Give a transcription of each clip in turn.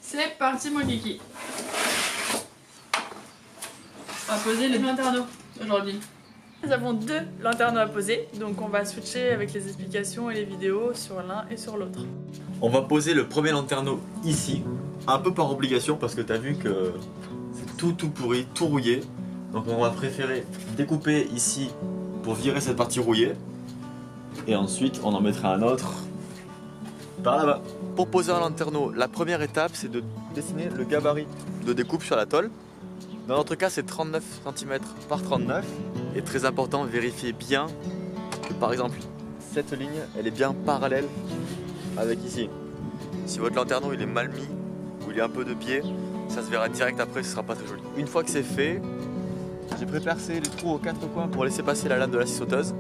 C'est parti mon kiki. On va poser les lanterneaux aujourd'hui. Nous avons 2 lanterneaux à poser, donc on va switcher avec les explications et les vidéos sur l'un et sur l'autre. On va poser le premier lanterneau ici, un peu par obligation parce que t'as vu que c'est tout pourri, tout rouillé. Donc on va préférer découper ici pour virer cette partie rouillée. Et ensuite on en mettra un autre par là-bas. Pour poser un lanterneau, la première étape c'est de dessiner le gabarit de découpe sur la tôle. Dans notre cas c'est 39 cm par 39. Et très important, vérifiez bien que par exemple cette ligne elle est bien parallèle avec ici. Si votre lanterneau il est mal mis ou il est un peu de biais, ça se verra direct après, ce sera pas très joli. Une fois que c'est fait, j'ai prépercé les trous aux 4 coins pour laisser passer la lame de la scie sauteuse.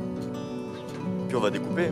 Puis on va découper.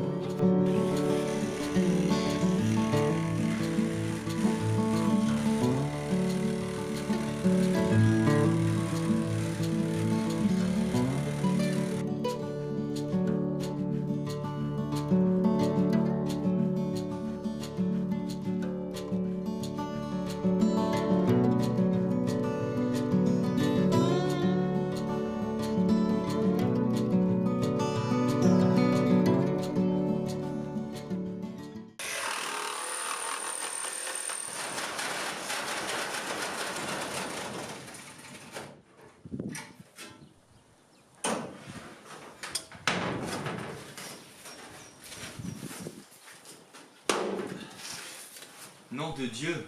Nom de Dieu!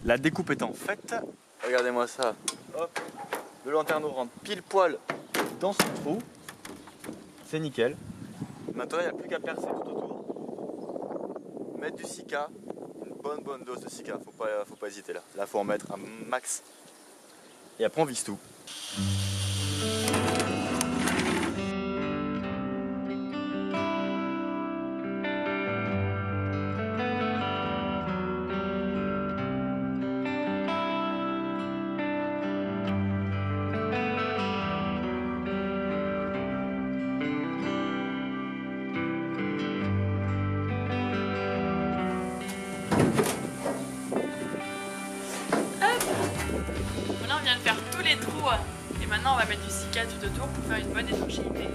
La découpe étant faite, regardez-moi ça. Hop, le lanterneau rentre pile poil dans ce trou. C'est nickel. Maintenant, il n'y a plus qu'à percer tout autour. Mettre du sika, une bonne dose de sika. Faut pas hésiter là. Là, faut en mettre un max. Et après, on visse tout. Là on vient de faire tous les trous et maintenant on va mettre du sika tout autour pour faire une bonne étanchéité.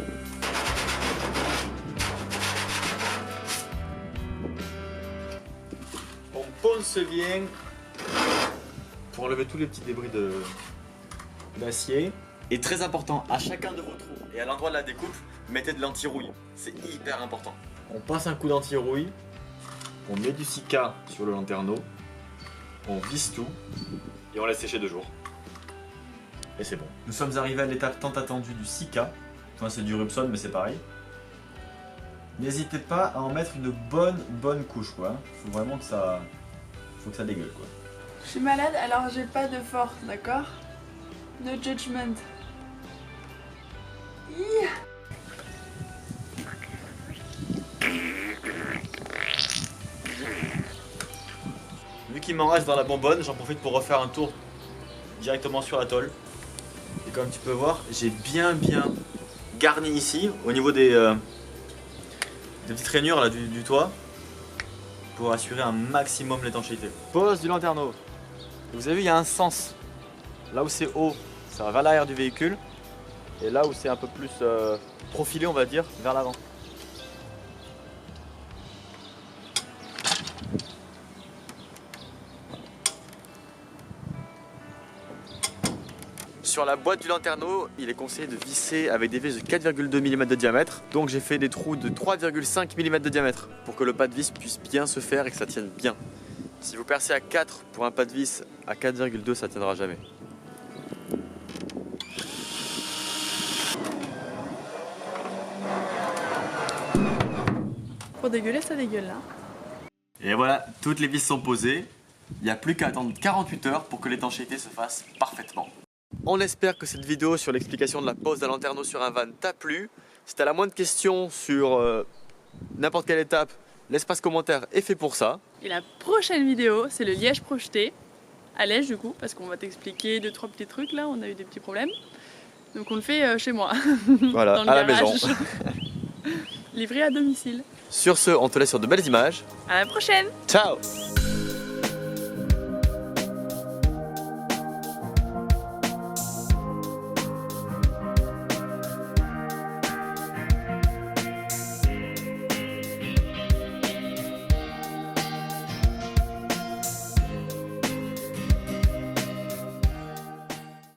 On ponce bien pour enlever tous les petits débris d'acier. Et très important, à chacun de vos trous et à l'endroit de la découpe, mettez de l'anti-rouille. C'est hyper important. On passe un coup d'anti-rouille, on met du sika sur le lanterneau, on visse tout et on laisse sécher 2 jours. Et c'est bon. Nous sommes arrivés à l'étape tant attendue du sika. Enfin, c'est du Rubson, mais c'est pareil. N'hésitez pas à en mettre une bonne couche, quoi. Faut vraiment que ça dégueule, quoi. Je suis malade alors j'ai pas de force, d'accord? No judgment. Hi. Vu qu'il m'en reste dans la bonbonne, j'en profite pour refaire un tour directement sur la tôle. Et comme tu peux voir, j'ai bien garni ici, au niveau des petites rainures là, du toit, pour assurer un maximum l'étanchéité. Pose du lanterneau. Vous avez vu, il y a un sens. Là où c'est haut, ça va vers l'arrière du véhicule. Et là où c'est un peu plus profilé, on va dire, vers l'avant. Sur la boîte du lanterneau, il est conseillé de visser avec des vis de 4,2 mm de diamètre. Donc j'ai fait des trous de 3,5 mm de diamètre pour que le pas de vis puisse bien se faire et que ça tienne bien. Si vous percez à 4 pour un pas de vis, à 4,2 ça tiendra jamais. Pour dégueuler ça dégueule là. Et voilà, toutes les vis sont posées. Il n'y a plus qu'à attendre 48 heures pour que l'étanchéité se fasse parfaitement. On espère que cette vidéo sur l'explication de la pose d'un lanterneau sur un van t'a plu. Si tu as la moindre question sur n'importe quelle étape, l'espace commentaire est fait pour ça. Et la prochaine vidéo, c'est le liège projeté. À Liège du coup, parce qu'on va t'expliquer 2-3 petits trucs là, on a eu des petits problèmes. Donc on le fait chez moi. Voilà, dans le à la garage. maison. Livré à domicile. Sur ce, on te laisse sur de belles images. À la prochaine. Ciao!